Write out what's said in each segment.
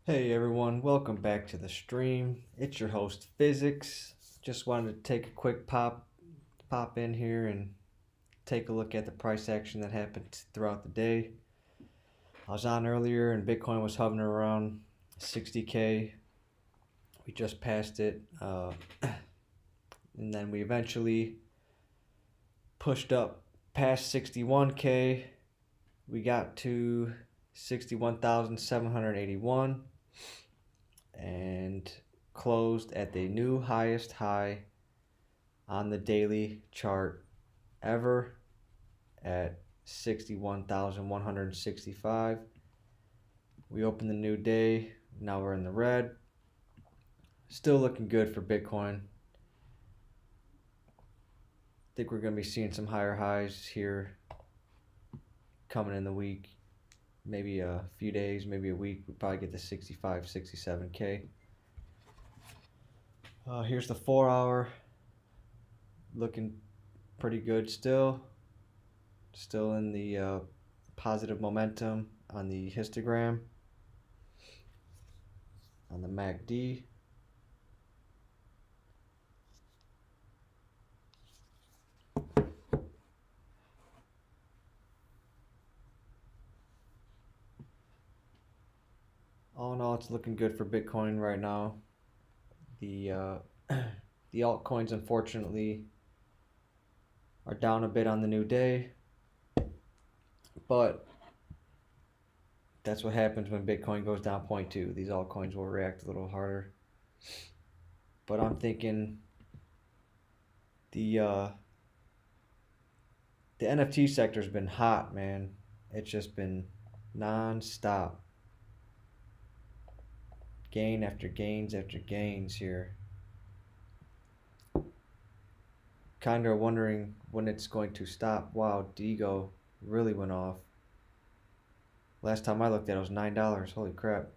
Hey everyone, welcome back to the stream. It's your host Physics. Just wanted to take a quick pop in here and take a look at the price action that happened throughout the day. I was on earlier and Bitcoin was hovering around 60K. We just passed it, and then we eventually pushed up past 61K. We got to 61,781 and closed at the new highest high on the daily chart ever at 61,165. We opened the new day. Now we're in the red. Still looking good for Bitcoin. I think we're going to be seeing some higher highs here coming in the week. Maybe a few days, maybe a week. We'll probably get to 65, 67K. Here's the 4 hour. Looking pretty good still. Still in the positive momentum on the histogram. On the MACD. All in all, it's looking good for Bitcoin right now. The the altcoins, unfortunately, are down a bit on the new day, but that's what happens when Bitcoin goes down 0.2. These altcoins will react a little harder. But I'm thinking the NFT sector's been hot, man. It's just been non-stop. Gain after gains after gains here. Kind of wondering when it's going to stop. Wow, Digo really went off. Last time I looked at it was $9. Holy crap.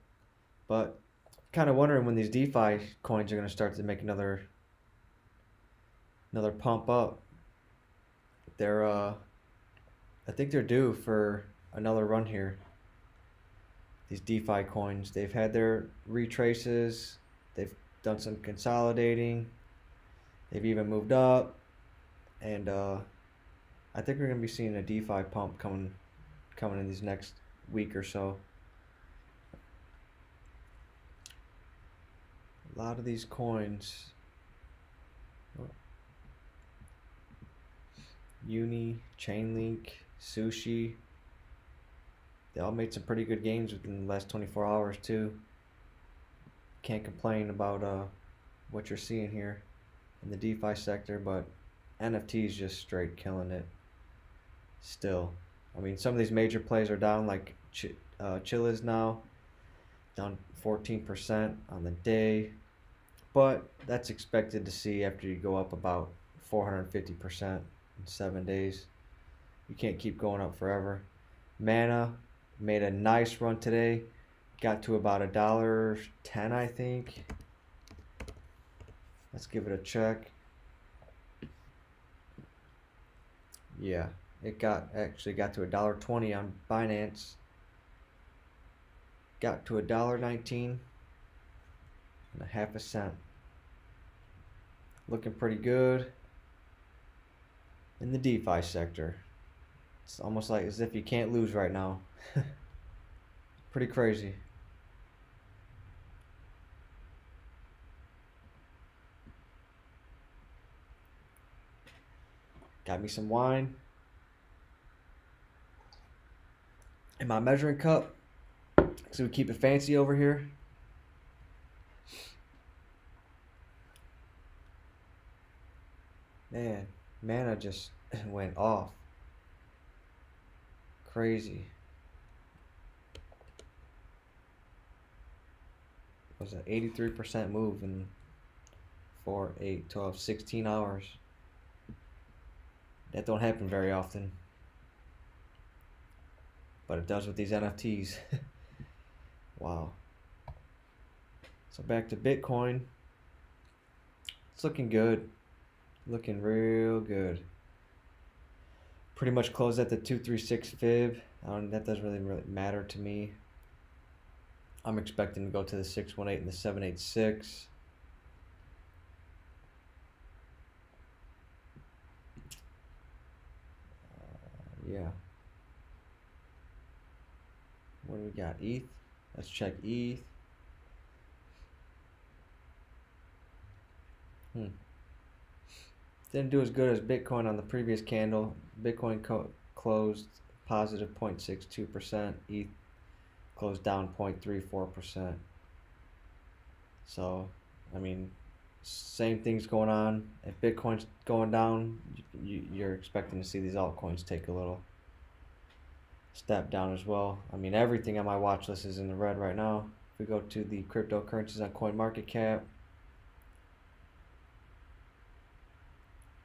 But kind of wondering when these DeFi coins are going to start to make another pump up. I think they're due for another run here. These DeFi coins, they've had their retraces, they've done some consolidating, they've even moved up, and I think we're gonna be seeing a DeFi pump coming in these next week or so. A lot of these coins, Uni, Chainlink, Sushi, they all made some pretty good gains within the last 24 hours too. Can't complain about what you're seeing here in the DeFi sector, but NFTs just straight killing it still. I mean, some of these major plays are down, like Chilla's now down 14% on the day, but that's expected to see after you go up about 450% in 7 days. You can't keep going up forever. Mana made a nice run today, got to about $1.10, I think. Let's give it a check. Yeah, it actually got to $1.20 on Binance. Got to $1.19 and a half a cent. Looking pretty good in the DeFi sector. It's almost like as if you can't lose right now. Pretty crazy. Got me some wine in my measuring cup, so we keep it fancy over here. Man, mana just went off. Crazy. It was an 83% move in 4, 8, 12, 16 hours. That don't happen very often. But it does with these NFTs. Wow. So back to Bitcoin. It's looking good. Looking real good. Pretty much closed at the 236 fib. That doesn't really matter to me. I'm expecting to go to the 618 and the 786. Yeah. What do we got? ETH. Let's check ETH. Didn't do as good as Bitcoin on the previous candle. Bitcoin closed positive 0.62%. ETH closed down 0.34%. So, I mean, same thing's going on. If Bitcoin's going down, you're expecting to see these altcoins take a little step down as well. I mean, everything on my watch list is in the red right now. If we go to the cryptocurrencies on CoinMarketCap,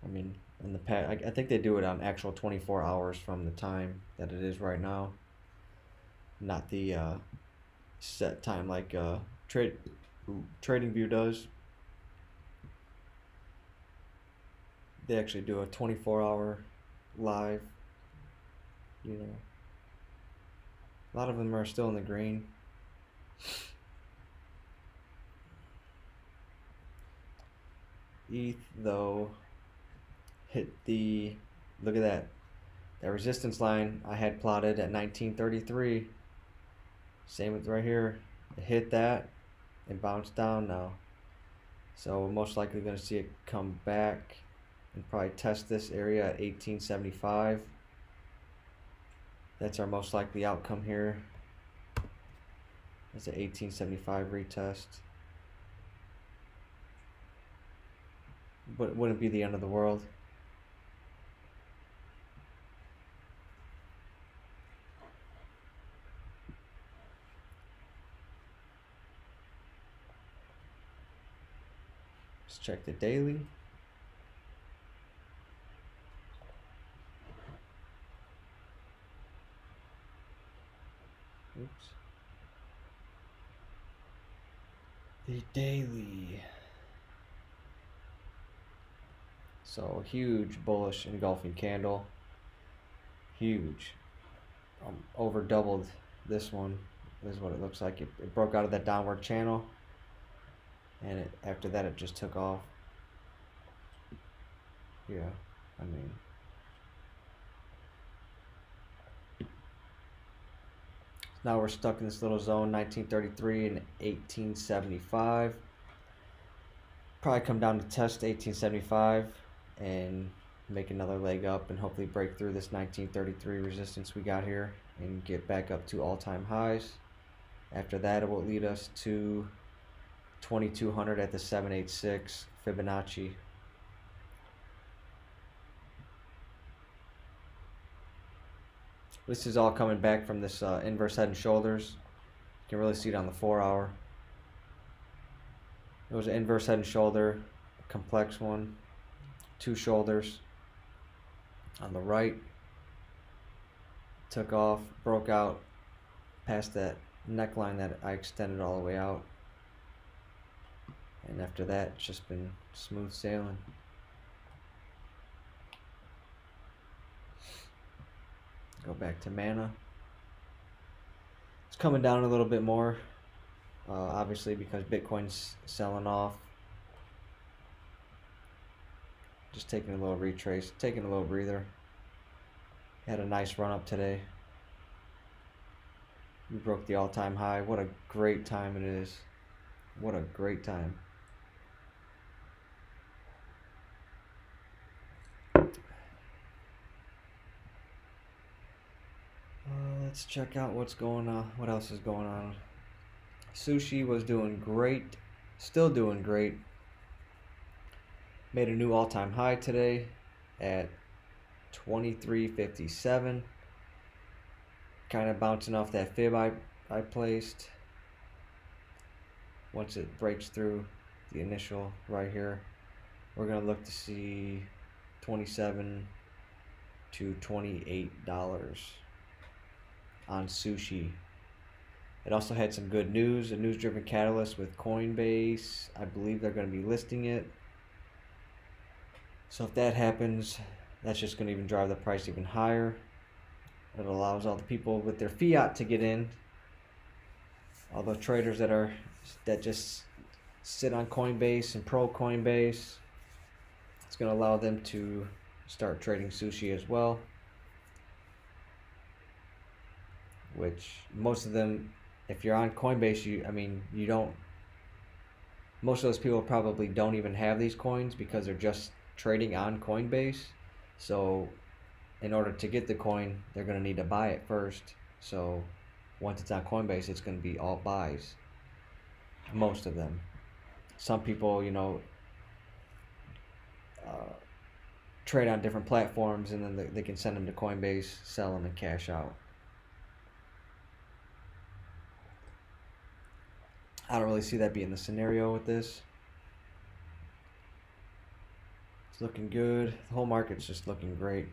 I mean, in the past, I think they do it on actual 24 hours from the time that it is right now, not the set time like TradingView does. They actually do a 24-hour live. You know, a lot of them are still in the green. ETH though hit the, look at that resistance line I had plotted at 1933. Same with right here. It hit that and bounced down now. So we're most likely going to see it come back and probably test this area at 1875. That's our most likely outcome here. It's an 1875 retest. But it wouldn't be the end of the world. Let's check the daily. Oops. The daily. So huge bullish engulfing candle. Huge. Over doubled this one. This is what it looks like. It broke out of that downward channel. And after that it just took off. Yeah, I mean. Now we're stuck in this little zone, 1933 and 1875. Probably come down to test 1875 and make another leg up and hopefully break through this 1933 resistance we got here and get back up to all-time highs. After that, it will lead us to 2200 at the 786 Fibonacci. This is all coming back from this inverse head and shoulders. You can really see it on the 4-hour. It was an inverse head and shoulder, a complex one, 2 shoulders on the right. Took off, broke out past that neckline that I extended all the way out. And after that, it's just been smooth sailing. Go back to mana. It's coming down a little bit more, obviously because Bitcoin's selling off. Just taking a little retrace, taking a little breather. Had a nice run up today. We broke the all-time high. What a great time it is. What a great time. Let's check out what's going on. What else is going on? Sushi was doing great. Still doing great. Made a new all-time high today at 23.57. Kind of bouncing off that fib I placed. Once it breaks through the initial right here, we're going to look to see $27 to $28 on Sushi. It also had some good news, a news-driven catalyst with Coinbase. I believe they're going to be listing it. So if that happens, that's just going to even drive the price even higher. It allows all the people with their fiat to get in. all the traders that just sit on Coinbase and pro Coinbase. It's going to allow them to start trading sushi as well, which most of them, if you're on Coinbase, you don't, most of those people probably don't even have these coins because they're just trading on Coinbase. So in order to get the coin, they're going to need to buy it first. So once it's on Coinbase, it's going to be all buys, most of them. Some people, trade on different platforms, and then they can send them to Coinbase, sell them, and cash out. I don't really see that being the scenario with this. It's looking good. The whole market's just looking great.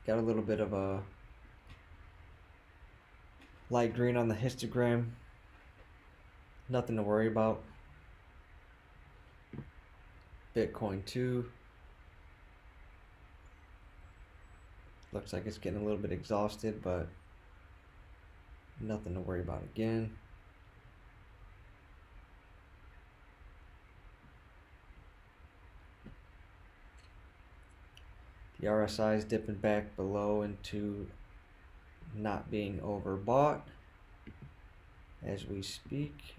Got a little bit of a light green on the histogram. Nothing to worry about. Bitcoin too. Looks like it's getting a little bit exhausted, but nothing to worry about again. The RSI is dipping back below into not being overbought as we speak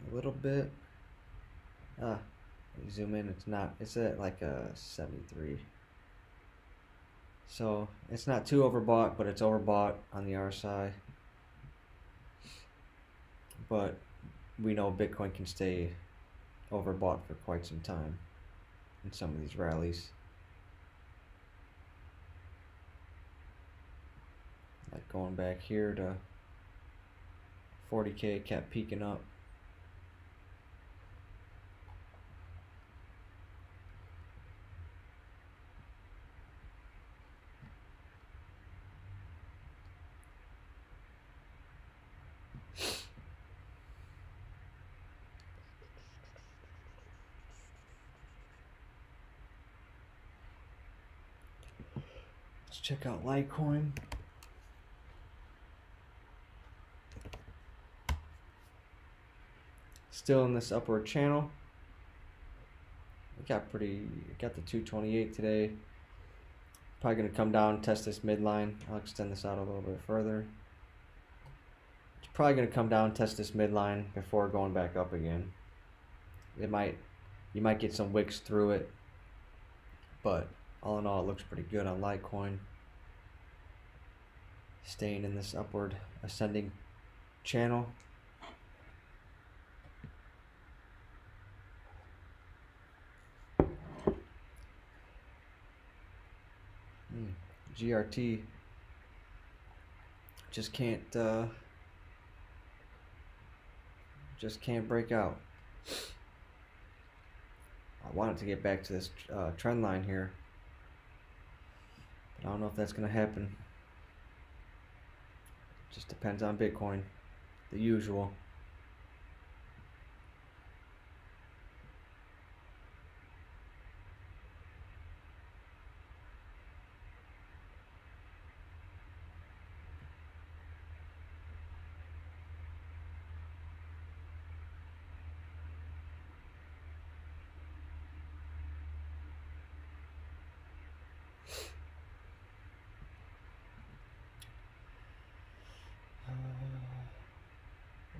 a little bit. Zoom in, it's at like a 73. So it's not too overbought, but it's overbought on the RSI. But we know Bitcoin can stay overbought for quite some time in some of these rallies. Like going back here to 40K, kept peaking up. Let's check out Litecoin. Still in this upward channel. We got the 228 today. Probably going to come down, test this midline. I'll extend this out a little bit further. It's probably going to come down, test this midline before going back up again. You might get some wicks through it, but all in all, it looks pretty good on Litecoin. Staying in this upward ascending channel. GRT just can't break out. I wanted to get back to this trend line here, but I don't know if that's going to happen. Just depends on Bitcoin, the usual.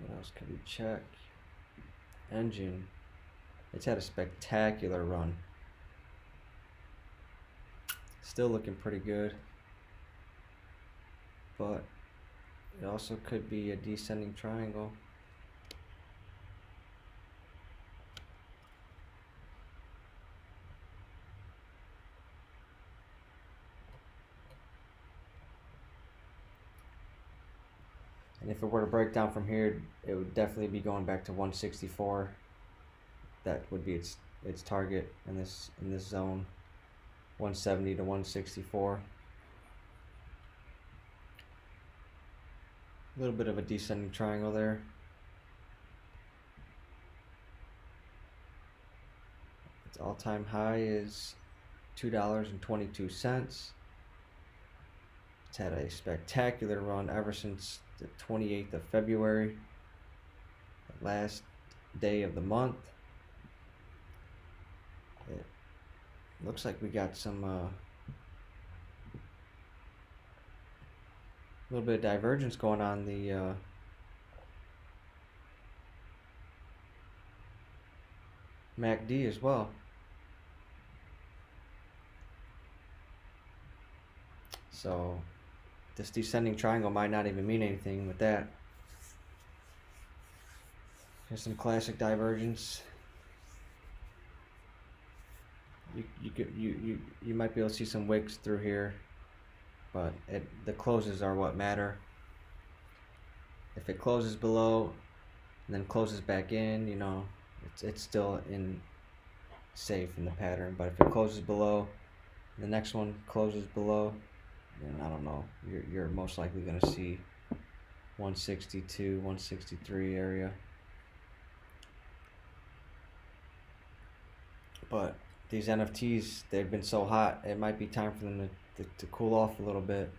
What else could we check? Engine. It's had a spectacular run. Still looking pretty good. But it also could be a descending triangle. And if it were to break down from here, it would definitely be going back to 164. That would be its target in this zone, 170 to 164. A little bit of a descending triangle there. Its all-time high is $2.22. It's had a spectacular run ever since the 28th of February, the last day of the month. It looks like we got some little bit of divergence going on the MACD as well. So this descending triangle might not even mean anything with that. Here's some classic divergence. You might be able to see some wicks through here, but the closes are what matter. If it closes below and then closes back in, you know, it's still safe in the pattern. But if it closes below, the next one closes below, then I don't know. You're most likely going to see 162, 163 area. But these NFTs, they've been so hot, it might be time for them to cool off a little bit.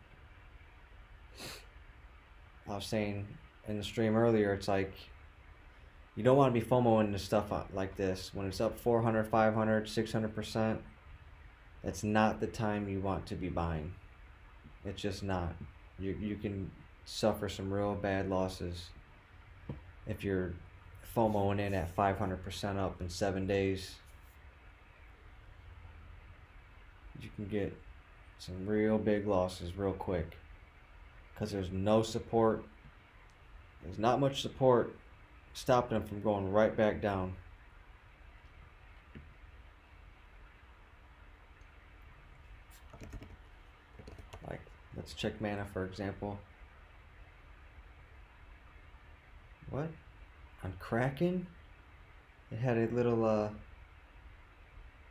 I was saying in the stream earlier, it's like you don't want to be FOMOing into stuff like this. When it's up 400, 500, 600%, that's not the time you want to be buying. It's just not. You can suffer some real bad losses if you're FOMOing in at 500% up in 7 days. You can get some real big losses real quick because there's no support. There's not much support stopping them from going right back down. Like, let's check mana for example. What? On Kraken? It had a little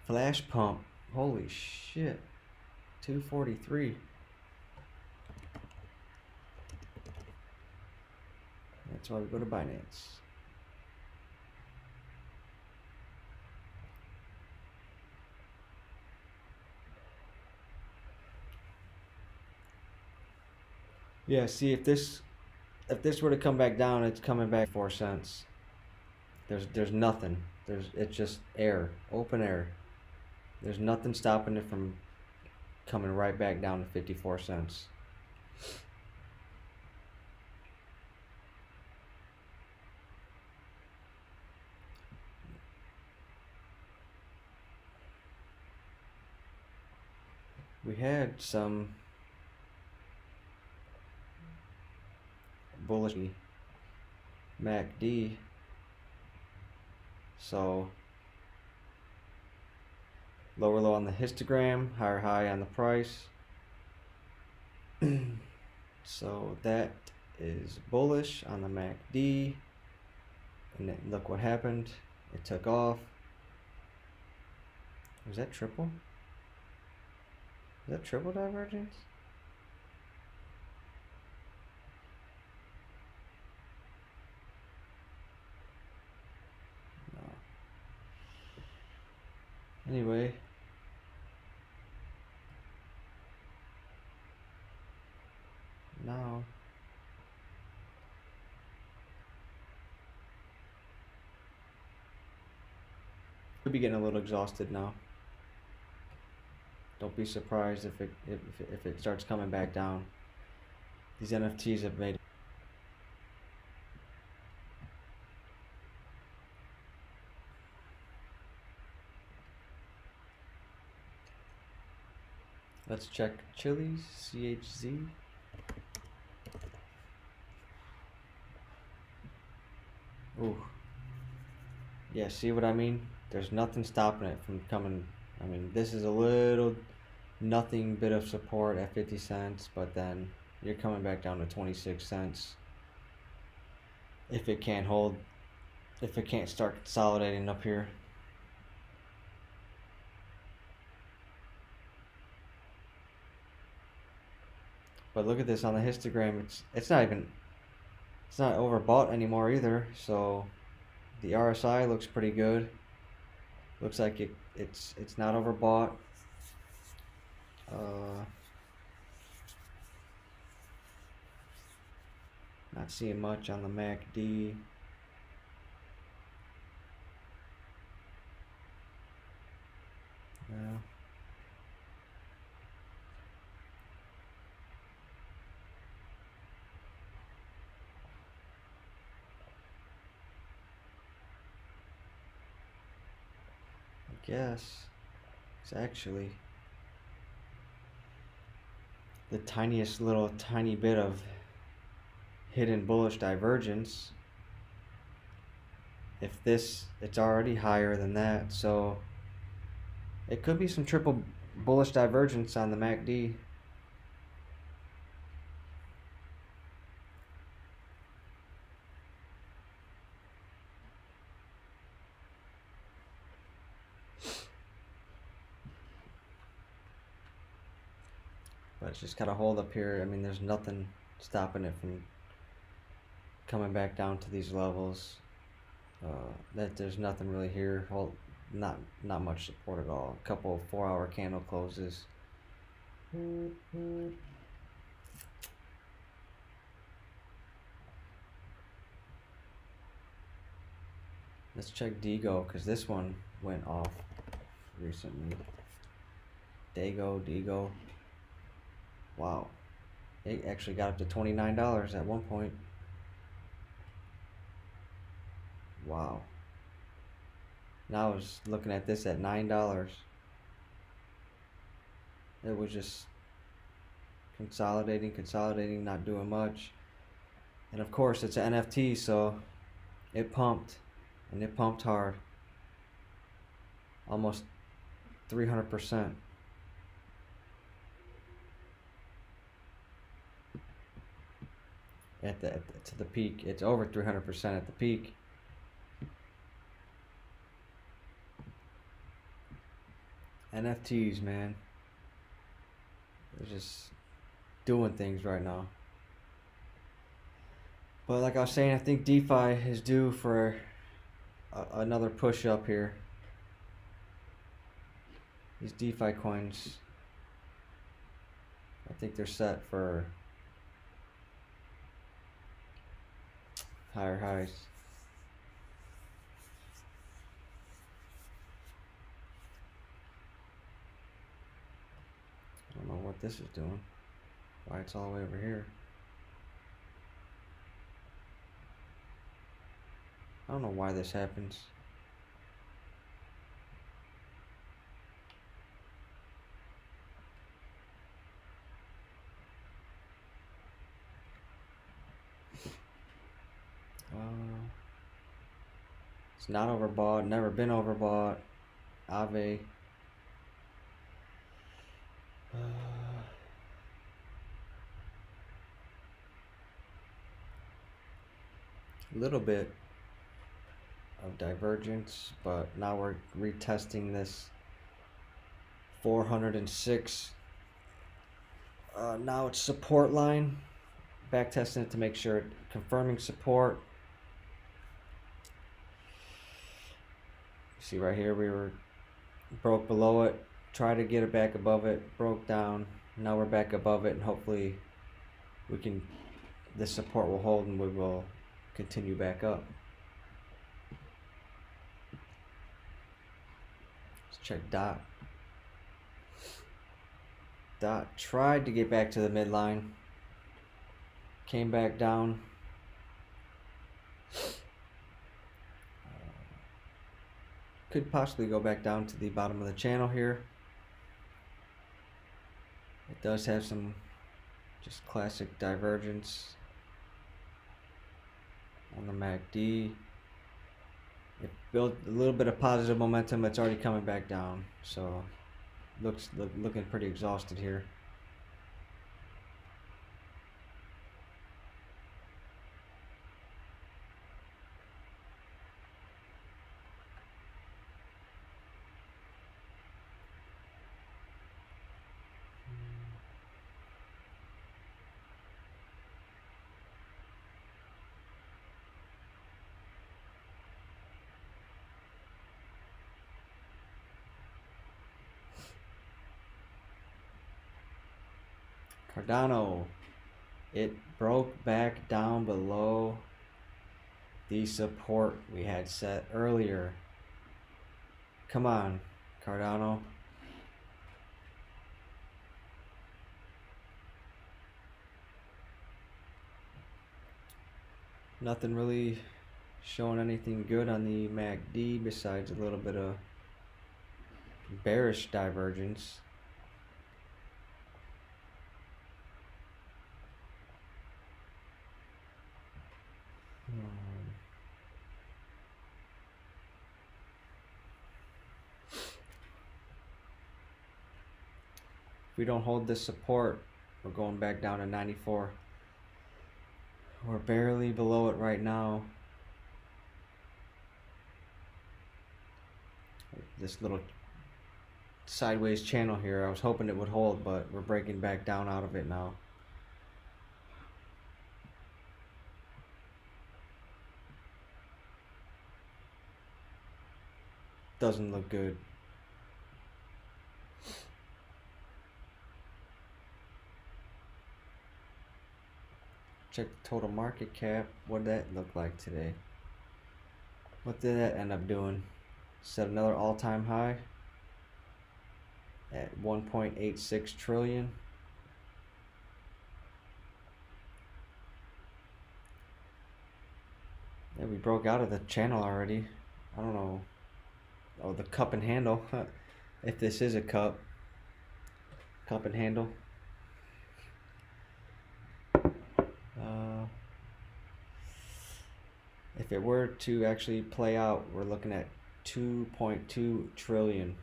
flash pump. Holy shit. 243. That's why we go to Binance. Yeah, see if this were to come back down, it's coming back 4 cents. There's nothing. It's just air, open air. There's nothing stopping it from coming right back down to 54 cents. We had some bullish MACD, so lower low on the histogram, higher high on the price. So that is bullish on the MACD, and then look what happened. It took off. Was that triple? Is that triple divergence? No. Anyway. Now. Could be getting a little exhausted now. Don't be surprised if it starts coming back down. These NFTs have made. Let's check Chili's CHZ. Ooh. Yeah, see what I mean? There's nothing stopping it from coming. I mean, this is a little nothing bit of support at 50 cents, but then you're coming back down to 26 cents. If it can't hold, if it can't start consolidating up here. But look at this on the histogram. It's not overbought anymore either. So the RSI looks pretty good. Looks like it's not overbought. Not seeing much on the MACD. Yeah. I guess it's actually the tiniest little tiny bit of hidden bullish divergence. If this, it's already higher than that, so it could be some triple bullish divergence on the MACD. But it's just got to hold up here. I mean, there's nothing stopping it from coming back down to these levels. That there's nothing really here. Not much support at all. A couple of 4-hour candle closes. Let's check Digo, because this one went off recently. Digo. Wow. It actually got up to $29 at one point. Wow. Now I was looking at this at $9. It was just consolidating, not doing much. And of course, it's an NFT, so it pumped, and it pumped hard. Almost 300%. To the peak. It's over 300% at the peak. NFTs, man. They're just doing things right now. But like I was saying, I think DeFi is due for another push up here. These DeFi coins, I think they're set for higher highs. I don't know what this is doing. Why it's all the way over here. I don't know why this happens. It's not overbought, never been overbought. Ave. A little bit of divergence, but now we're retesting this 406. Now it's support line. Back testing it to make sure, confirming support. See right here, we were broke below it, tried to get it back above it, broke down. Now we're back above it, and hopefully this support will hold and we will continue back up. Let's check DOT. DOT tried to get back to the midline, came back down. Could possibly go back down to the bottom of the channel here. It does have some just classic divergence on the MACD. It built a little bit of positive momentum. It's already coming back down, so looking pretty exhausted here. Cardano. It broke back down below the support we had set earlier. Come on, Cardano. Nothing really showing anything good on the MACD besides a little bit of bearish divergence. If we don't hold this support, we're going back down to 94. We're barely below it right now. This little sideways channel here, I was hoping it would hold, but we're breaking back down out of it now. Doesn't look good. Check the total market cap. What did that look like today? What did that end up doing? Set another all-time high at 1.86 trillion. Yeah, we broke out of the channel already. I don't know. Oh, the cup and handle. If this is a cup and handle. If it were to actually play out, we're looking at 2.2 trillion.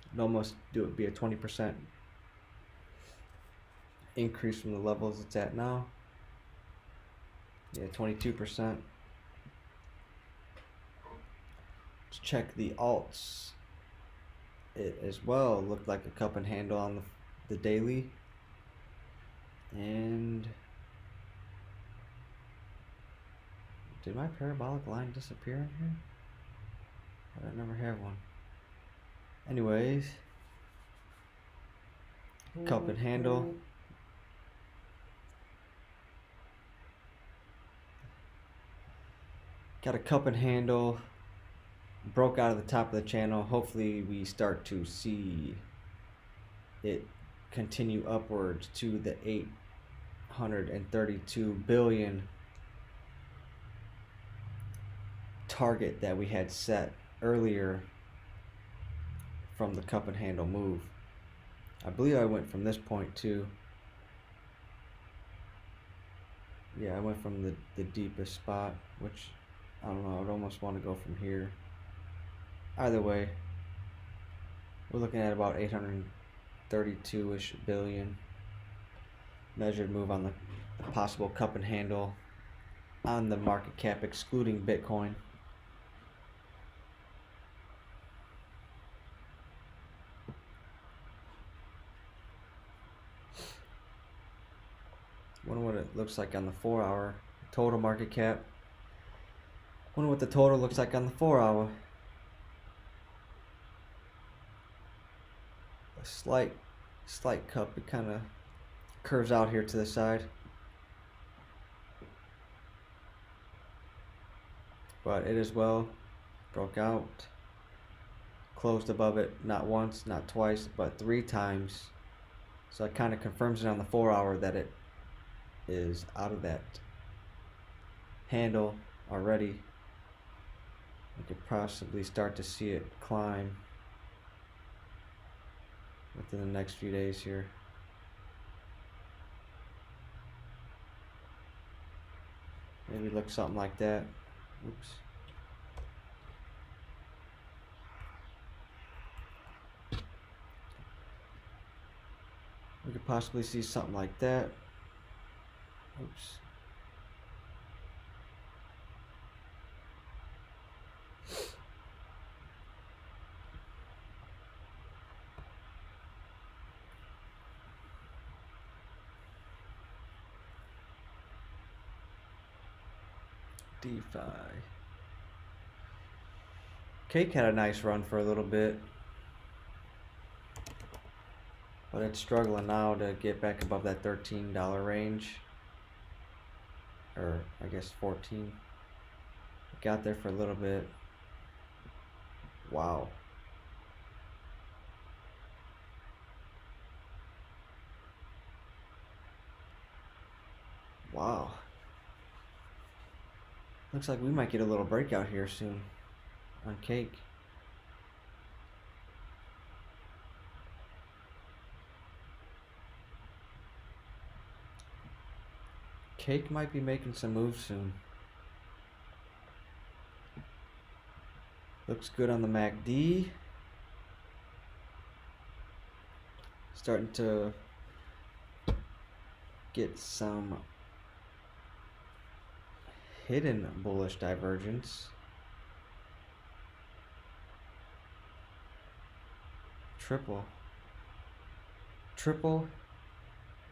It'd almost be a 20% increase from the levels it's at now. Yeah, 22%. Let's check the alts. It as well looked like a cup and handle on the daily. And did my parabolic line disappear in here? I never have one. Anyways, cup and handle. Got a cup and handle. Broke out of the top of the channel. Hopefully we start to see it continue upwards to the 832 billion target that we had set earlier from the cup and handle move. I believe I went from this point to, yeah, I went from the deepest spot, which I don't know, I'd almost want to go from here. Either way, we're looking at about 832-ish billion measured move on the possible cup and handle on the market cap excluding Bitcoin. Wonder what it looks like on the 4-hour total market cap. Wonder what the total looks like on the 4-hour. A slight cup. It kind of curves out here to the side, but it as well broke out, closed above it not once, not twice, but 3 times. So it kind of confirms it on the 4-hour that it is out of that handle already. We could possibly start to see it climb within the next few days here. Maybe look something like that. Oops. We could possibly see something like that. Oops. DeFi. Cake had a nice run for a little bit. but it's struggling now to get back above that $13 range, or I guess 14. Got there for a little bit. Wow. Wow. Looks like we might get a little breakout here soon on Cake. Cake might be making some moves soon. Looks good on the MACD. Starting to get some hidden bullish divergence. Triple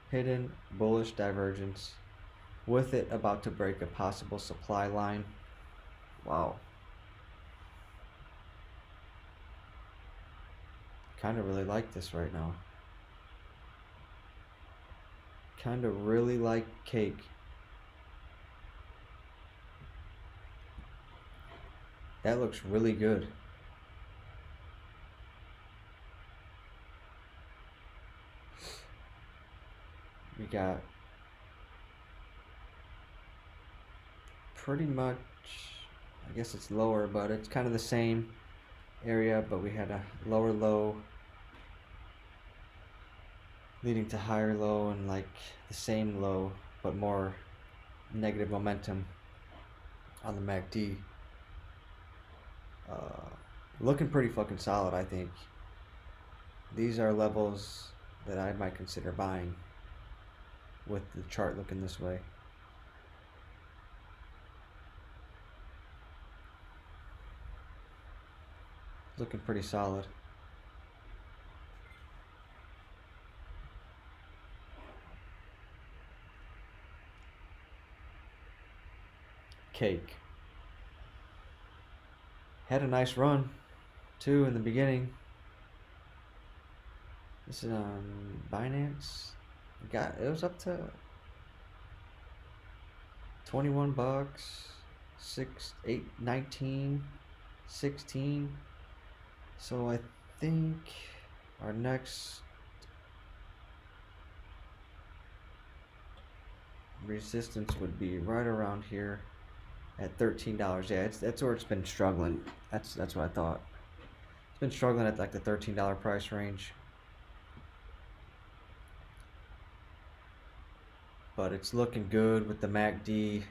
hidden bullish divergence, with it about to break a possible supply line. Wow. Kind of really like this right now. Kind of really like Cake. That looks really good. We got pretty much, I guess it's lower, but it's kind of the same area, but we had a lower low leading to higher low, and like the same low but more negative momentum on the MACD. Looking pretty fucking solid, I think. These are levels that I might consider buying with the chart looking this way. Looking pretty solid. Cake had a nice run too in the beginning. This is on Binance. It was up to $21, 6, 8, 19, 16. So I think our next resistance would be right around here at $13. Yeah, that's where it's been struggling. That's what I thought. It's been struggling at like the $13 price range. But it's looking good with the MACD.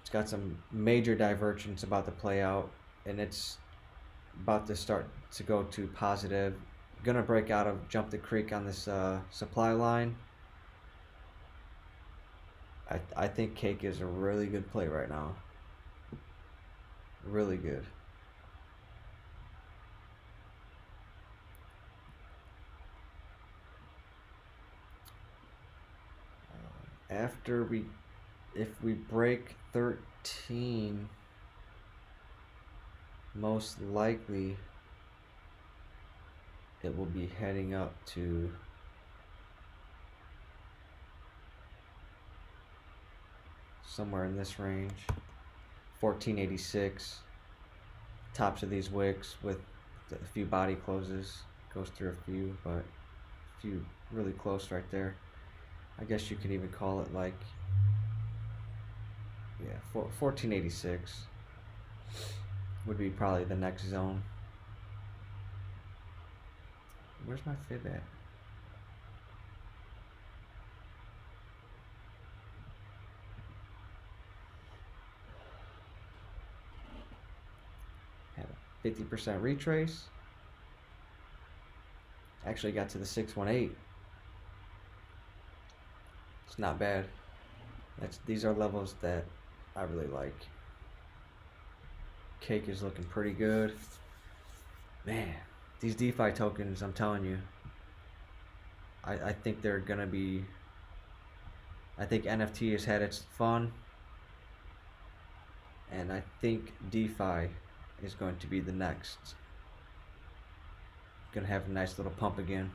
It's got some major divergence about to play out, and it's about to start to go to positive. Gonna break out of jump the creek on this supply line. I think Cake is a really good play right now. Really good. If we break 13, most likely it will be heading up to somewhere in this range, 1486. Tops of these wicks with a few body closes, goes through a few, but a few really close right there. I guess you could even call it like, yeah, 1486 would be probably the next zone. Where's my fib at? Had a 50% retrace. Actually got to the 618. It's not bad. These are levels that I really like. Cake is looking pretty good. Man, these DeFi tokens, I'm telling you, I think they're gonna be, I think NFT has had its fun, and I think DeFi is going to be the next gonna have a nice little pump again,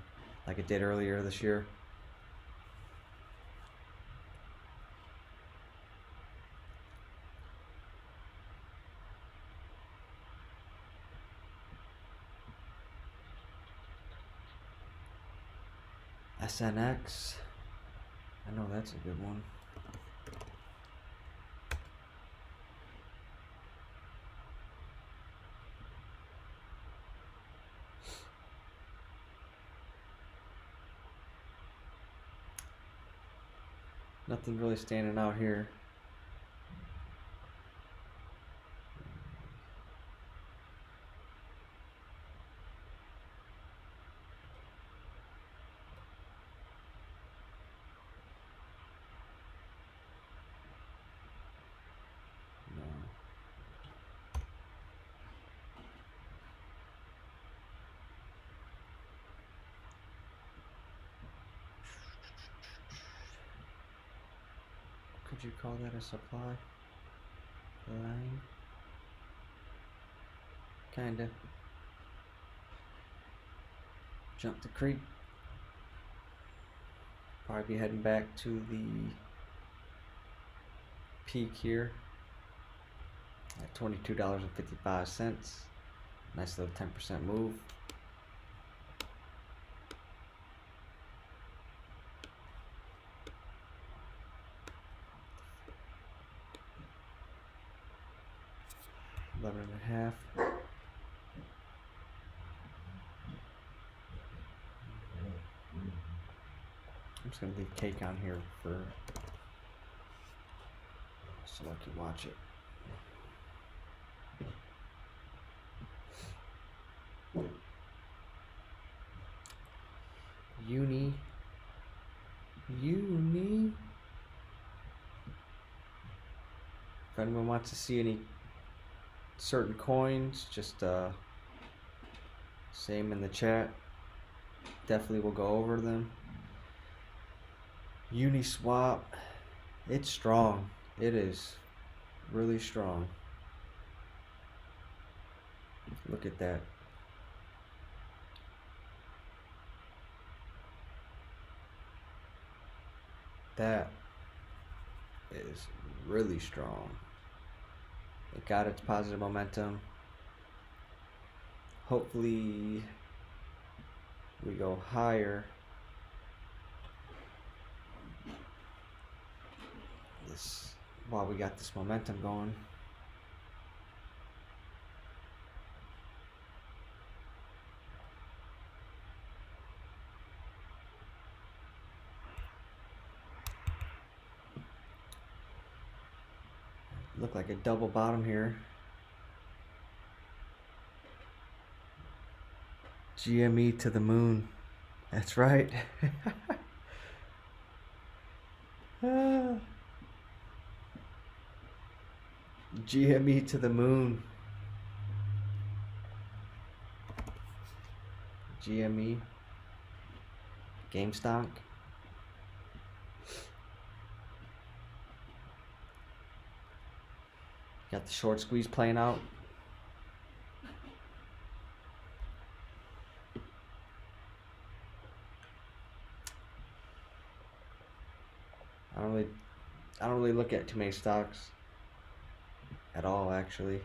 like it did earlier this year. SNX, I know that's a good one. Nothing really standing out here. No. Could you call that a supply line? Kinda. Jump the creek. Probably be heading back to the peak here at $22.55. Nice little 10% move. $11.5. I'm just gonna leave cake on here for so I can watch it. Uni. If anyone wants to see any certain coins, just say them in the chat. Definitely will go over them. Uniswap, it's strong. It is really strong. Look at that. That is really strong. It got its positive momentum. Hopefully we go higher. While we got this momentum going. Look like a double bottom here. GME to the moon. That's right. GME to the moon. GME. GameStop. Got the short squeeze playing out. I don't really look at too many stocks at all, actually.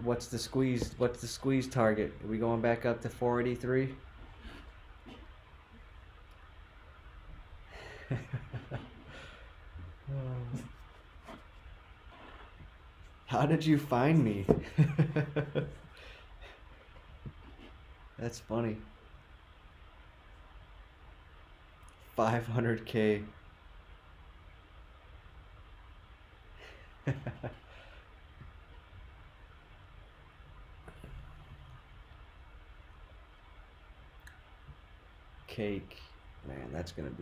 What's the squeeze? What's the squeeze target? Are we going back up to 483? How did you find me? That's funny. 500K. Cake, man, that's going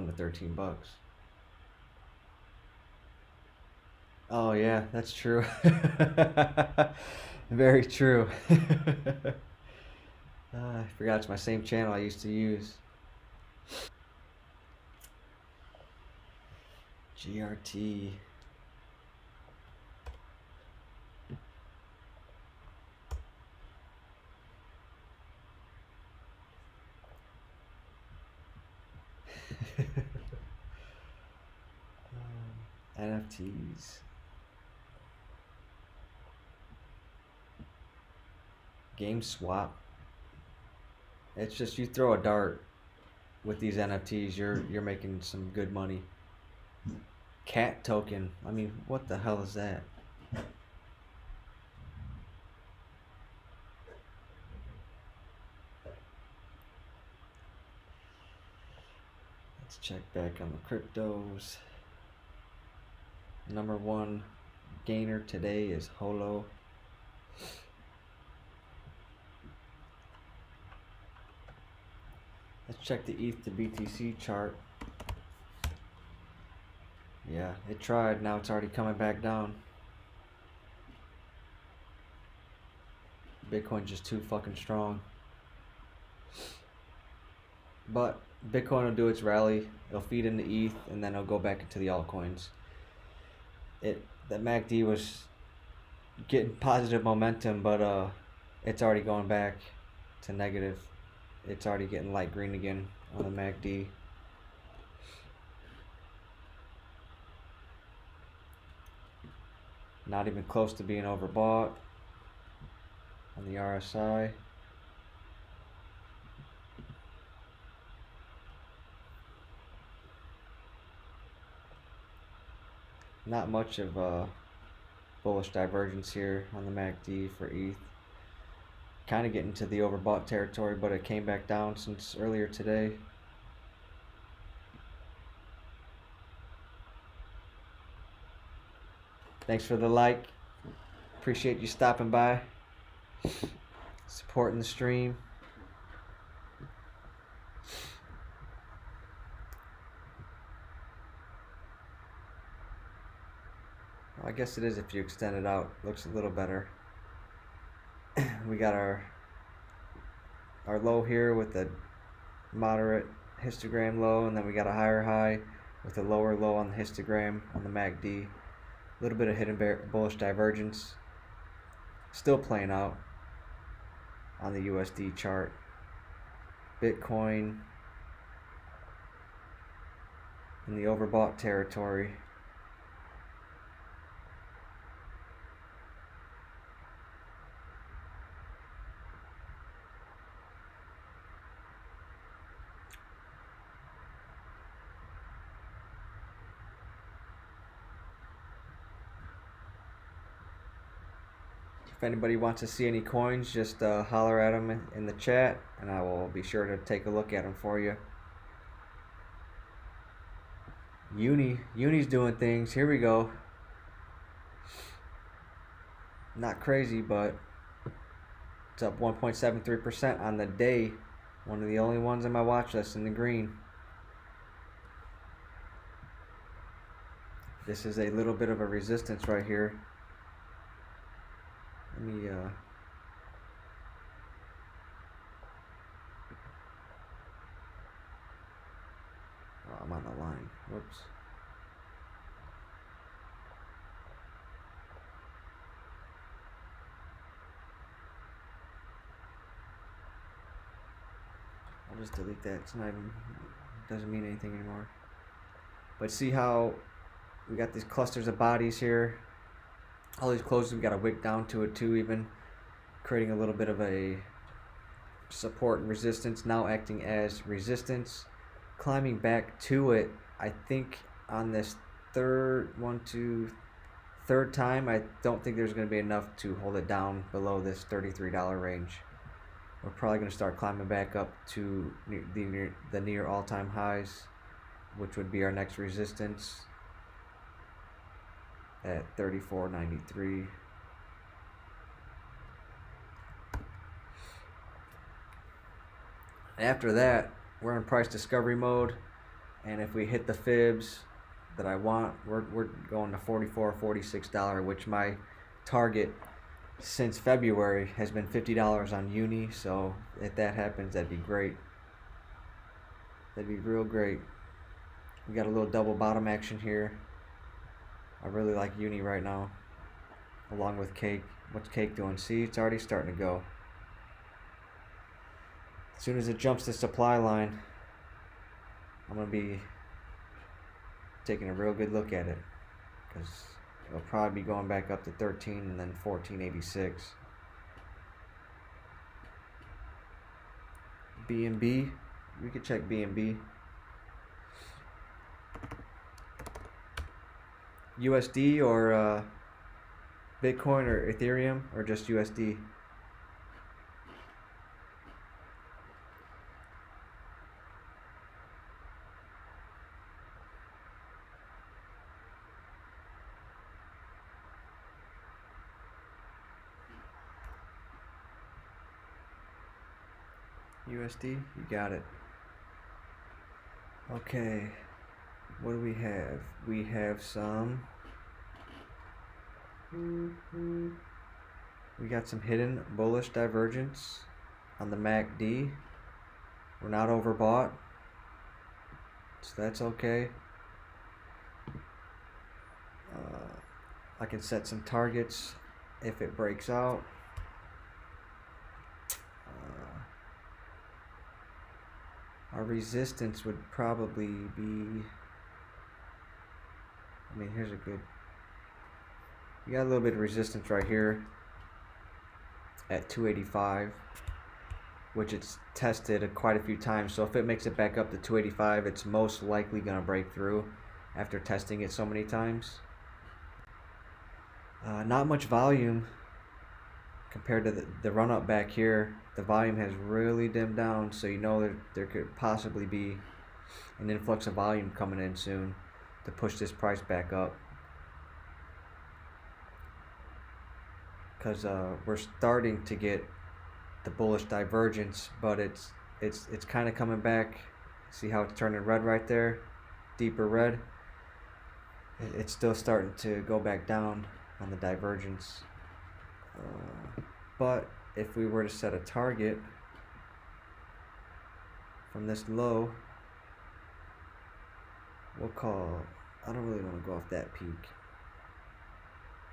to 13 bucks. Oh yeah, that's true. Very true. I forgot it's my same channel I used to use. GRT. NFTs. Game swap. It's just you throw a dart with these NFTs, you're making some good money. Cat token. I mean, what the hell is that? Let's check back on the cryptos. Number one gainer today is Holo. Let's check the ETH to BTC chart. Yeah, it tried. Now it's already coming back down. Bitcoin's just too fucking strong. But Bitcoin will do its rally. It'll feed into ETH, and then it'll go back into the altcoins. The MACD was getting positive momentum, but it's already going back to negative. It's already getting light green again on the MACD. Not even close to being overbought on the RSI. Not much of a bullish divergence here on the MACD for ETH. Kind of getting to the overbought territory, but it came back down since earlier today. Thanks for the like. Appreciate you stopping by, supporting the stream. Well, I guess it is if you extend it out. Looks a little better. We got our low here with a moderate histogram low, and then we got a higher high with a lower low on the histogram on the MACD. A little bit of hidden bullish divergence. Still playing out on the USD chart. Bitcoin in the overbought territory. If anybody wants to see any coins, just holler at them in the chat, and I will be sure to take a look at them for you. Uni's doing things. Here we go. Not crazy, but it's up 1.73% on the day. One of the only ones on my watch list in the green. This is a little bit of a resistance right here. Let me oh, I'm on the line. Whoops. I'll just delete that. It's not even, doesn't mean anything anymore. But see how we got these clusters of bodies here. All these closes, we got a wick down to it too, even creating a little bit of a support and resistance, now acting as resistance, climbing back to it. I think on this third time, I don't think there's going to be enough to hold it down below this $33 range. We're probably going to start climbing back up to the near all-time highs, which would be our next resistance at 34.93. After that, we're in price discovery mode, and if we hit the fibs that I want, we're going to $44, $46, which my target since February has been $50 on Uni. So if that happens, that'd be great. That'd be real great. We got a little double bottom action here. I really like uni right now, along with cake. What's cake doing? See, it's already starting to go. As soon as it jumps the supply line, I'm going to be taking a real good look at it, because it'll probably be going back up to 13 and then 1486. BNB, we could check BNB. USD or Bitcoin or Ethereum or just USD? USD, you got it. Okay, what do we have? We have some. We got some hidden bullish divergence on the MACD. We're not overbought, so that's okay. I can set some targets if it breaks out. Our resistance would probably be, I mean, here's a good, we got a little bit of resistance right here at 285, which it's tested quite a few times. So if it makes it back up to 285, it's most likely going to break through after testing it so many times. Not much volume compared to the run up back here. The volume has really dimmed down, so you know there could possibly be an influx of volume coming in soon to push this price back up, because we're starting to get the bullish divergence, but it's kind of coming back. See how it's turning red right there, deeper red. It's still starting to go back down on the divergence, but if we were to set a target from this low, we'll call, I don't really want to go off that peak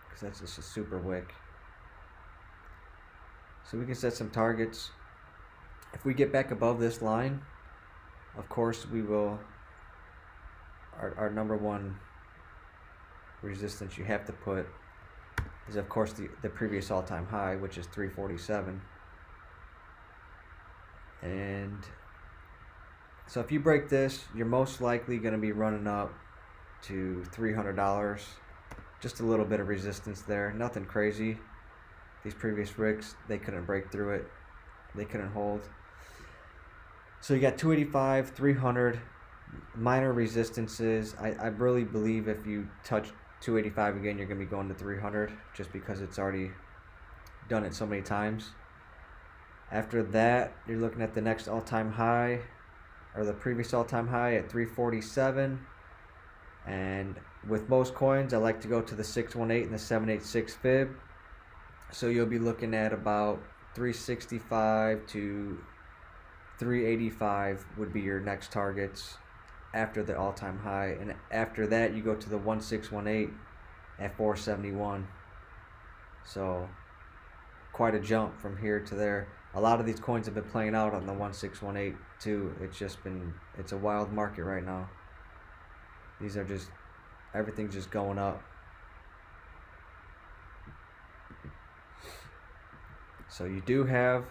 because that's just a super wick. So we can set some targets. If we get back above this line, of course we will, our number one resistance you have to put is of course the previous all-time high, which is 347. And so if you break this, you're most likely going to be running up to $300. Just a little bit of resistance there, nothing crazy. These previous wicks, they couldn't break through it, they couldn't hold. So you got 285, 300, minor resistances. I really believe if you touch 285 again, you're going to be going to 300, just because it's already done it so many times. After that, you're looking at the next all-time high, or the previous all-time high at 347. And with most coins, I like to go to the 618 and the 786 fib. So you'll be looking at about 365 to 385 would be your next targets after the all-time high, and after that you go to the 1618 at 471. So quite a jump from here to there. A lot of these coins have been playing out on the 1618 too. It's a wild market right now. These are just, everything's just going up. So you do have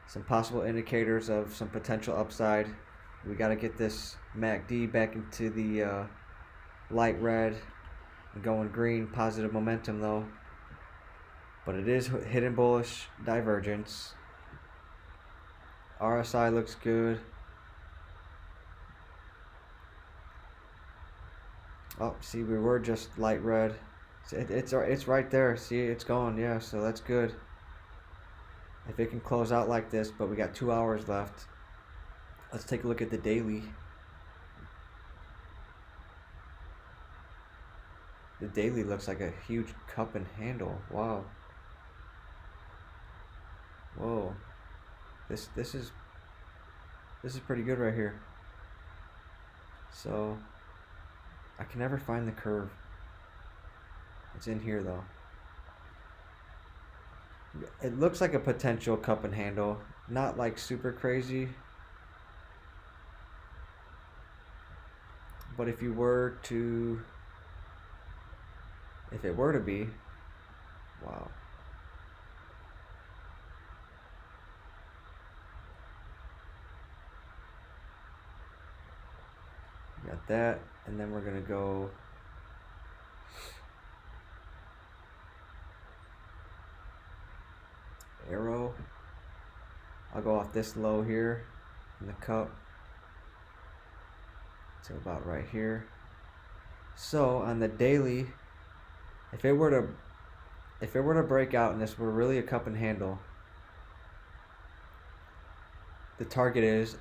some possible indicators of some potential upside. We got to get this MACD back into the light red and going green. Positive momentum though, but it is hidden bullish divergence. RSI looks good. Oh, see, we were just light red. It's right there. See, it's going. Yeah, so that's good. If it can close out like this, but we got 2 hours left. Let's take a look at the daily. The daily looks like a huge cup and handle. Wow. Whoa. This is This is pretty good right here. So I can never find the curve. It's in here though. It looks like a potential cup and handle, not like super crazy, but if it were to be, wow. Got that, and then we're gonna go arrow. I'll go off this low here in the cup to about right here. So on the daily, if it were to break out and this were really a cup and handle, the target is,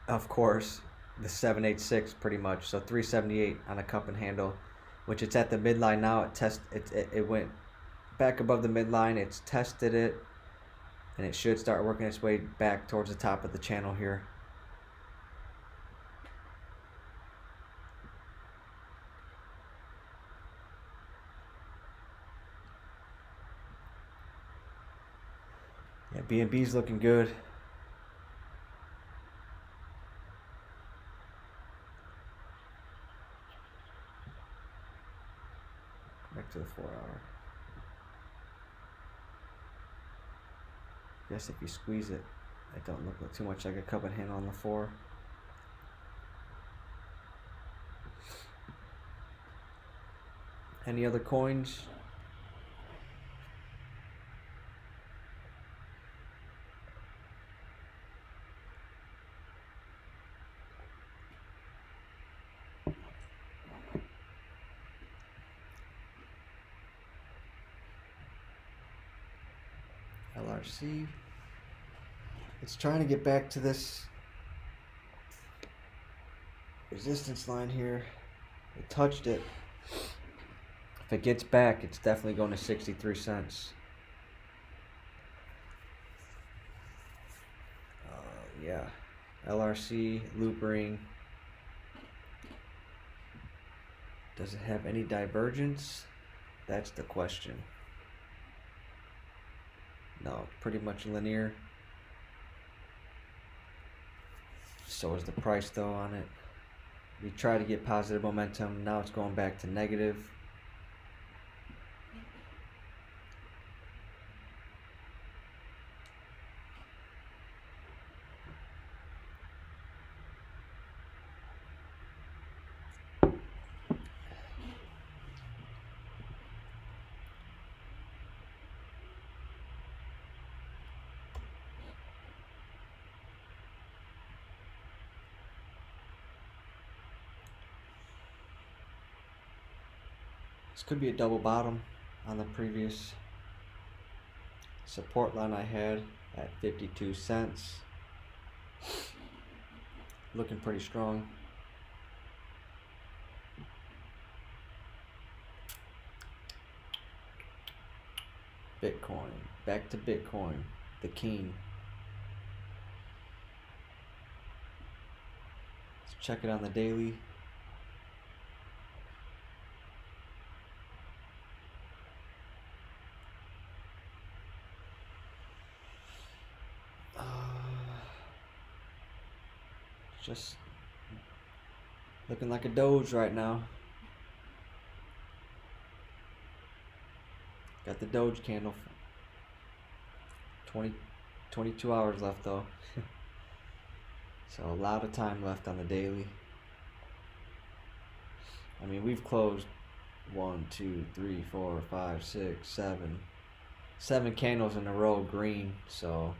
of course, the 786 pretty much. So 378 on a cup and handle, which it's at the midline now. It went back above the midline. It's tested it, and it should start working its way back towards the top of the channel here. Yeah, BNB's looking good. Back to the 4 hour. Guess if you squeeze it, it don't look too much like a cup and handle on the 4. Any other coins? LRC. It's trying to get back to this resistance line here. It touched it. If it gets back, it's definitely going to 63 cents. Yeah. LRC, loop ring. Does it have any divergence? That's the question. No, pretty much linear. So is the price though on it. We try to get positive momentum. Now it's going back to negative. This could be a double bottom on the previous support line I had at 52 cents. Looking pretty strong. Bitcoin. Back to Bitcoin. The king. Let's check it on the daily. Just looking like a doge right now. Got the doge candle. 22 hours left though. So a lot of time left on the daily. I mean, we've closed 1, 2, 3, 4, 5, 6, 7 candles in a row green. So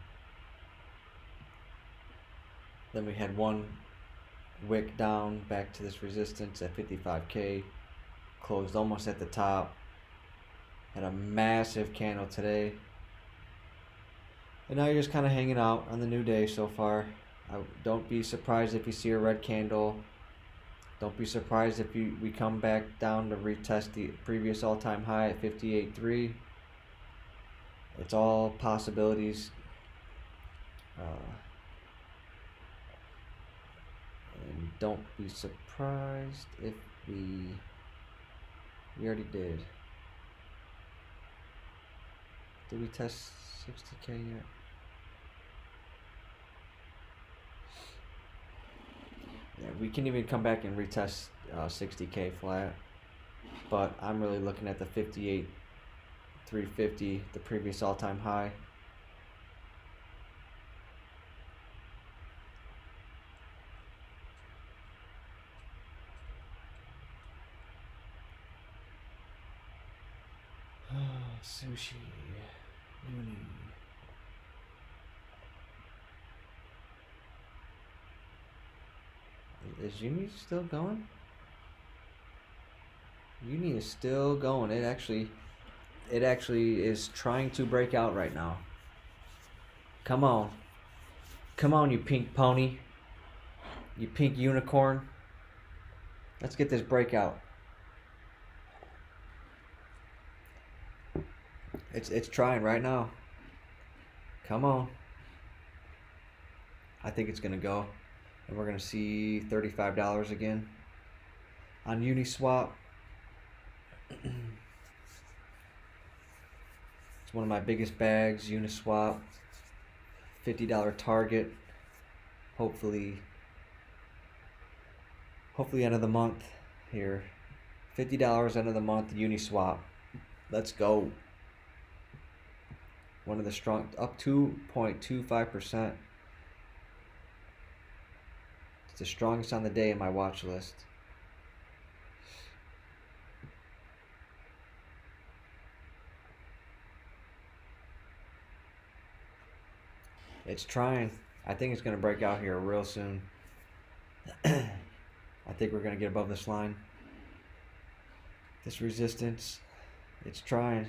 then we had one wick down back to this resistance at 55k, closed almost at the top, had a massive candle today, and now you're just kind of hanging out on the new day so far. Don't be surprised if you see a red candle. Don't be surprised if we come back down to retest the previous all-time high at 58.3. It's all possibilities. don't be surprised if we already did. Did we test 60K yet? Yeah, we can even come back and retest 60K flat, but I'm really looking at the 58,350, the previous all-time high. Sushi, uni. Is uni still going? Uni is still going. It actually is trying to break out right now. Come on. Come on, you pink pony. You pink unicorn. Let's get this breakout. It's trying right now. Come on. I think it's gonna go. And we're gonna see $35 again. On Uniswap. It's one of my biggest bags, Uniswap. $50 target. Hopefully end of the month here. $50 end of the month, Uniswap. Let's go. One of the strong, up 2.25%. It's the strongest on the day in my watch list. It's trying. I think it's going to break out here real soon. I think we're going to get above this line. This resistance. It's trying.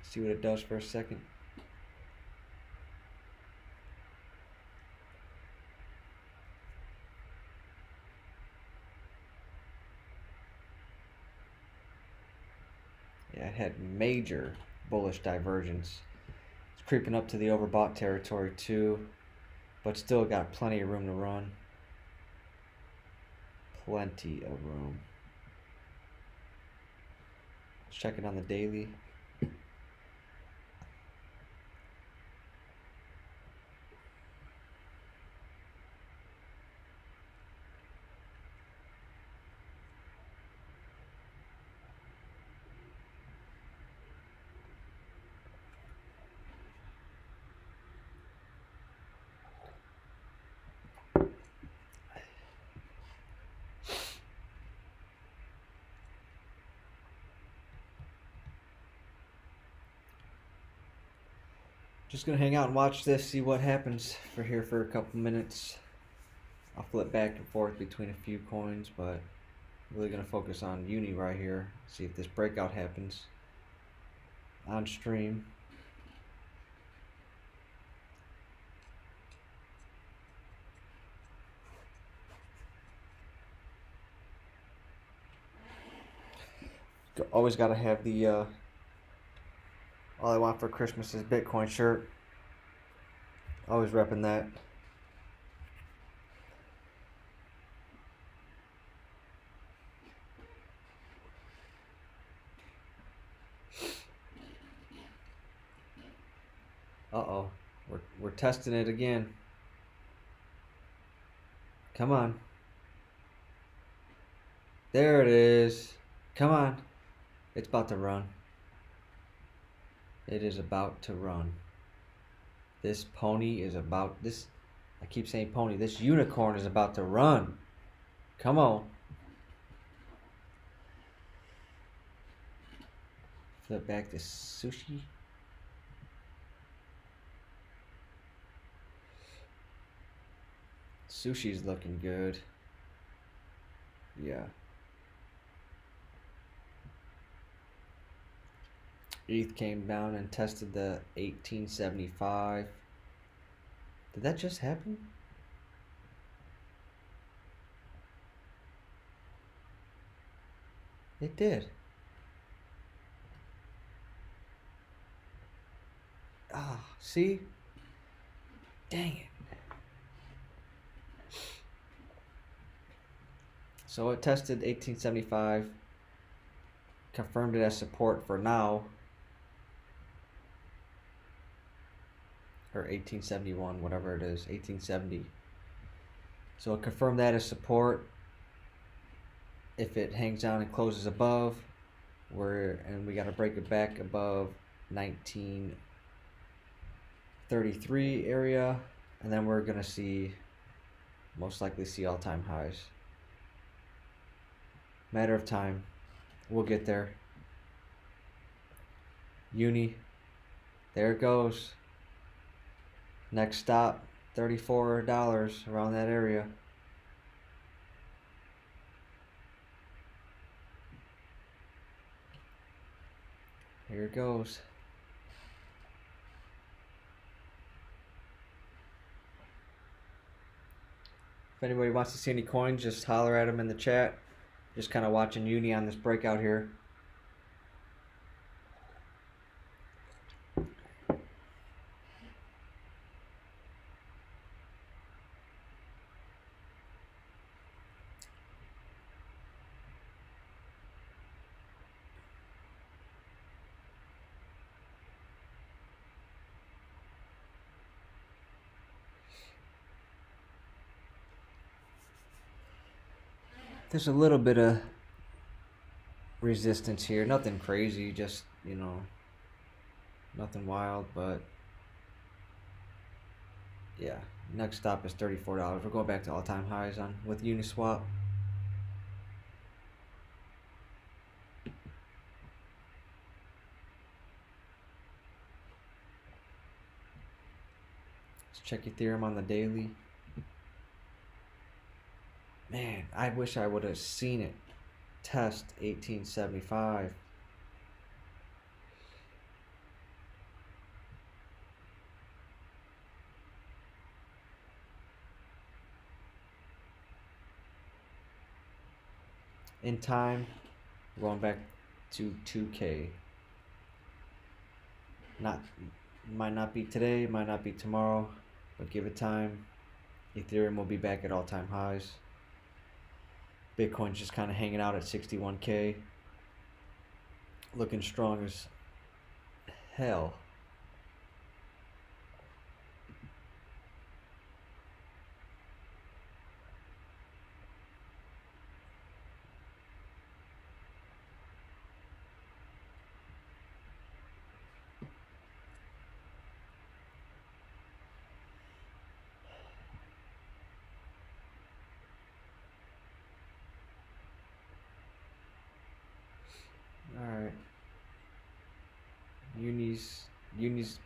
See what it does for a second. Yeah, it had major bullish divergence. It's creeping up to the overbought territory too, but still got plenty of room to run. Plenty of room. Let's check it on the daily. Just gonna hang out and watch this, see what happens for a couple minutes. I'll flip back and forth between a few coins, but I'm really gonna focus on Uni right here. See if this breakout happens on stream. Always gotta have the all I want for Christmas is Bitcoin shirt. Always repping that. Uh-oh. We're testing it again. Come on. There it is. Come on. It's about to run. It is about to run. This pony is about this. I keep saying pony. This unicorn is about to run. Come on. Flip back to sushi. Sushi's looking good. Yeah. ETH came down and tested the 1875. Did that just happen? It did. Ah, see? Dang it. So it tested 1875, confirmed it as support for now, or 1871, whatever it is, 1870. So it confirmed that as support. If it hangs down and closes above, and we got to break it back above 1933 area, and then we're gonna most likely see all-time highs. Matter of time. We'll get there. Uni. There it goes. Next stop, $34, around that area. Here it goes. If anybody wants to see any coins, just holler at them in the chat. Just kind of watching Uni on this breakout here. There's a little bit of resistance here. Nothing crazy, just, nothing wild, but yeah. Next stop is $34. We're going back to all-time highs with Uniswap. Let's check Ethereum on the daily. Man, I wish I would have seen it test 1875. In time, going back to 2K. Might not be today, might not be tomorrow, but give it time. Ethereum will be back at all-time highs. Bitcoin's just kind of hanging out at 61K. Looking strong as hell. Alright. Uni's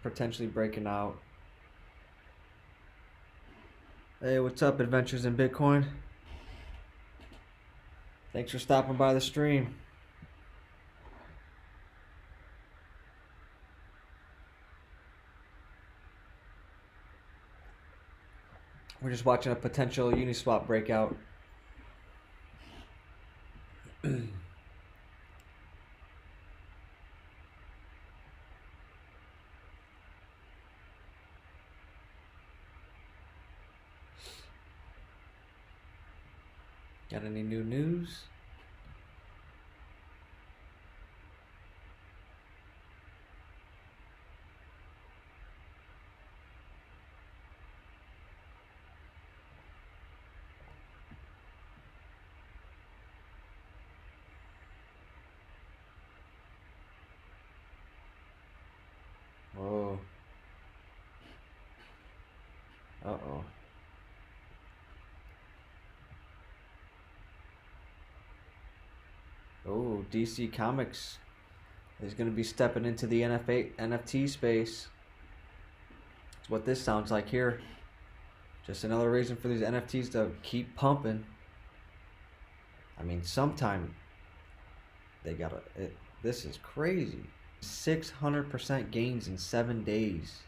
potentially breaking out. Hey, what's up, Adventures in Bitcoin? Thanks for stopping by the stream. We're just watching a potential Uniswap breakout. Got any new news? Whoa. Uh-oh. Oh, DC Comics is going to be stepping into the NFT space. That's what this sounds like here. Just another reason for these NFTs to keep pumping. I mean, sometime they gotta. This is crazy. 600% gains in 7 days.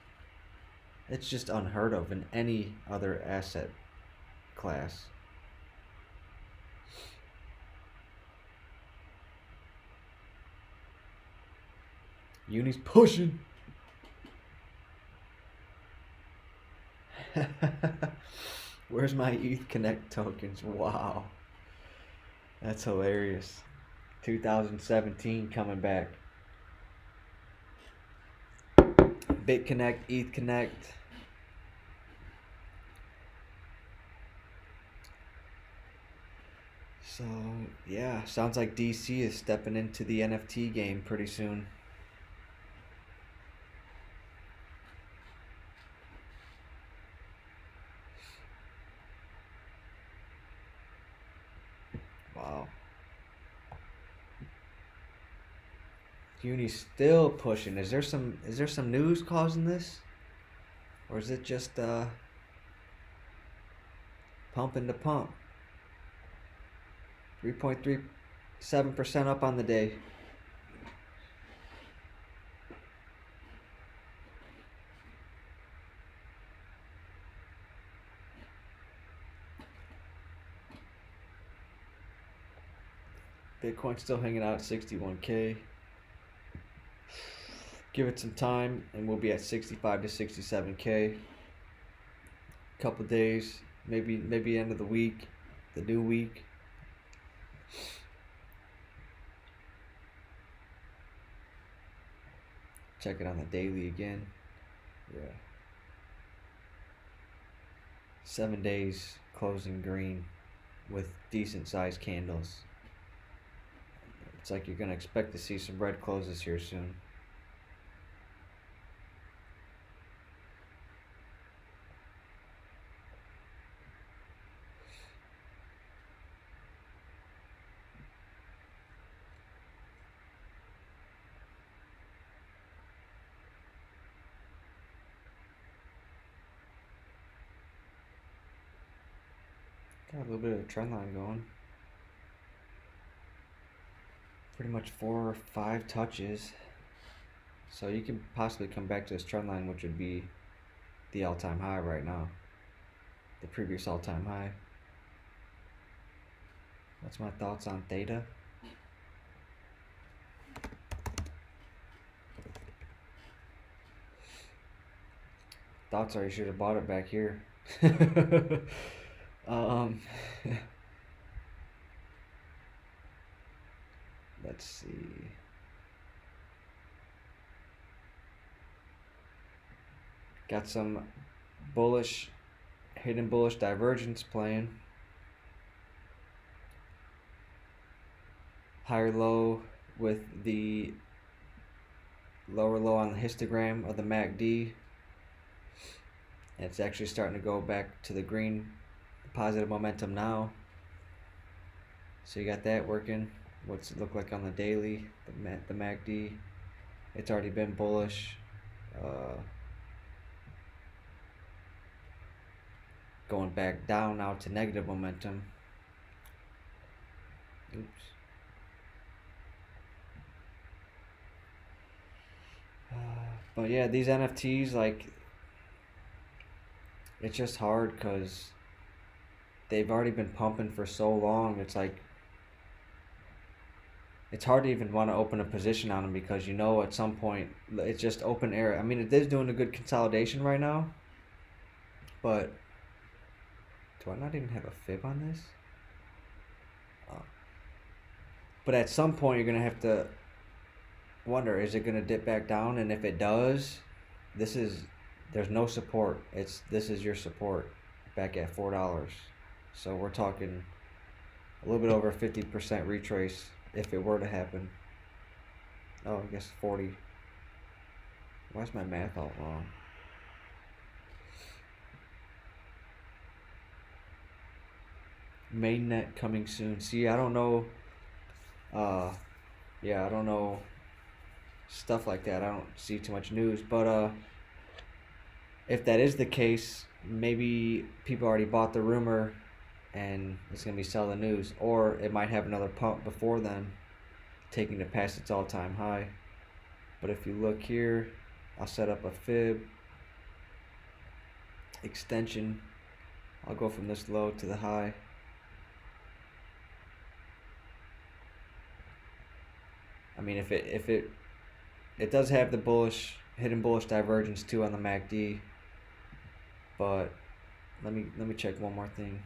It's just unheard of in any other asset class. Uni's pushing. Where's my ETH Connect tokens? Wow. That's hilarious. 2017 coming back. BitConnect, ETH Connect. So, yeah, sounds like DC is stepping into the NFT game pretty soon. Wow. Uni's still pushing. Is there some news causing this? Or is it just pumping the pump? 3.37% up on the day. Bitcoin's still hanging out at 61K. Give it some time and we'll be at 65 to 67K. Couple days, maybe end of the week, the new week. Check it on the daily again. Yeah. 7 days closing green with decent sized candles. It's like you're gonna expect to see some red closes here soon. Got a little bit of a trend line going. Pretty much 4 or 5 touches. So you can possibly come back to this trend line, which would be the all-time high right now. The previous all-time high. That's my thoughts on Theta. Thoughts are you should have bought it back here. Let's see. Got some bullish, hidden bullish divergence playing. Higher low with the lower low on the histogram of the MACD. And it's actually starting to go back to the green, positive momentum now. So you got that working. What's it look like on the daily? The MACD. It's already been bullish. Going back down now to negative momentum. Oops. But yeah, these NFTs, like, it's just hard because they've already been pumping for so long. It's like, it's hard to even want to open a position on them because you know at some point it's just open air. I mean, it is doing a good consolidation right now, but do I not even have a fib on this? But at some point you're gonna have to wonder, is it gonna dip back down? And if it does, there's no support. This is your support back at $4. So we're talking a little bit over 50% retrace if it were to happen. Oh, I guess 40. Why is my math all wrong? Mainnet coming soon. See, I don't know. Yeah, I don't know stuff like that. I don't see too much news, but if that is the case, maybe people already bought the rumor and it's gonna be sell the news, or it might have another pump before then, taking it past its all-time high. But if you look here, I'll set up a fib extension. I'll go from this low to the high. I mean, if it it does have the hidden bullish divergence too on the MACD. But let me check one more thing.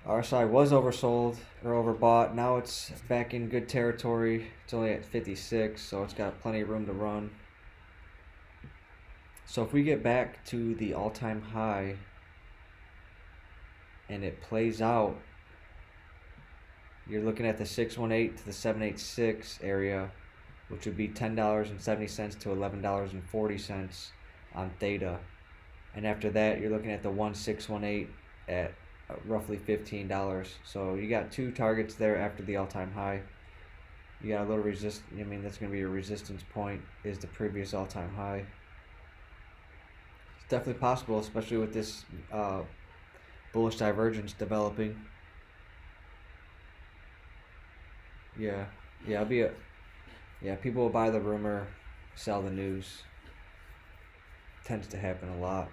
RSI was oversold or overbought. Now it's back in good territory. It's only at 56, so it's got plenty of room to run. So if we get back to the all-time high and it plays out, you're looking at the 618 to the 786 area, which would be $10.70 to $11.40 on theta. And after that, you're looking at the 1618 at roughly $15. So you got two targets there after the all-time high. You got a little I mean, that's going to be a resistance point, is the previous all-time high. It's definitely possible, especially with this bullish divergence developing. Yeah, people will buy the rumor, sell the news. Tends to happen a lot.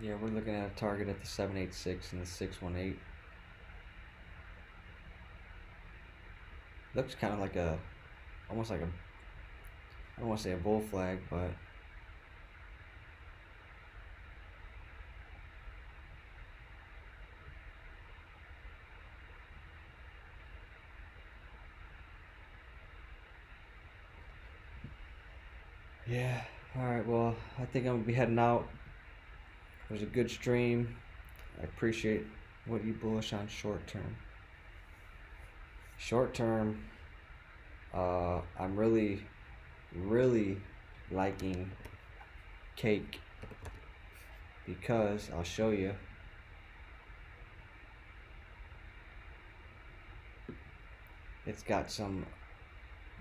Yeah, we're looking at a target at the 786 and the 618. Looks kind of like almost like I don't want to say a bull flag, but yeah. Alright, well, I think I'm going to be heading out. It was a good stream. I appreciate what you bullish on short term. Short term, I'm really liking cake because I'll show you. It's got some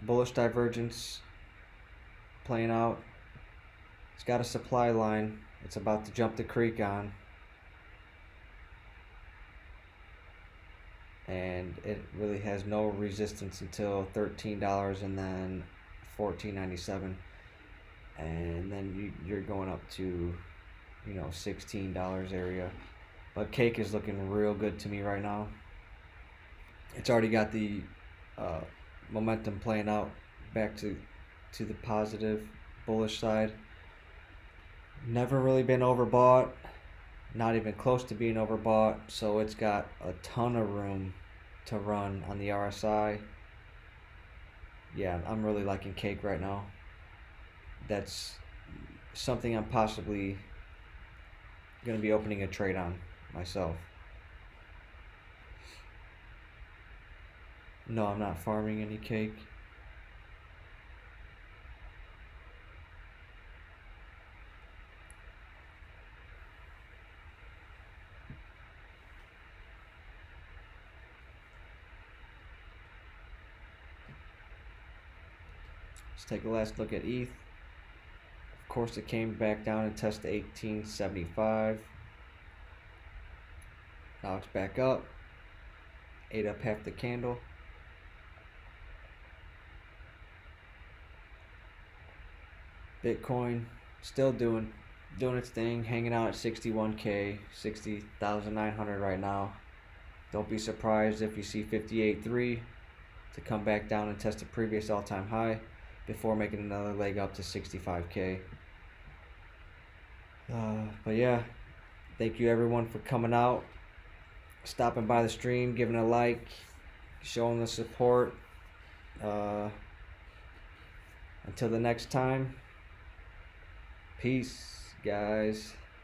bullish divergence playing out. It's got a supply line it's about to jump the creek on, and it really has no resistance until $13 and then $14.97, and then you're going up to, you know, $16 area. But cake is looking real good to me right now. It's already got the momentum playing out back to the positive bullish side. Never really been overbought, not even close to being overbought, so it's got a ton of room to run on the RSI. Yeah, I'm really liking cake right now. That's something I'm possibly going to be opening a trade on myself. No, I'm not farming any cake. Let's take a last look at ETH. Of course, it came back down and tested 1875. Now it's back up. Ate up half the candle. Bitcoin still doing its thing, hanging out at 61K, 60,900 right now. Don't be surprised if you see 58.3 to come back down and test the previous all-time high before making another leg up to 65K. But yeah, thank you everyone for coming out, stopping by the stream, giving a like, showing the support. Until the next time, peace, guys.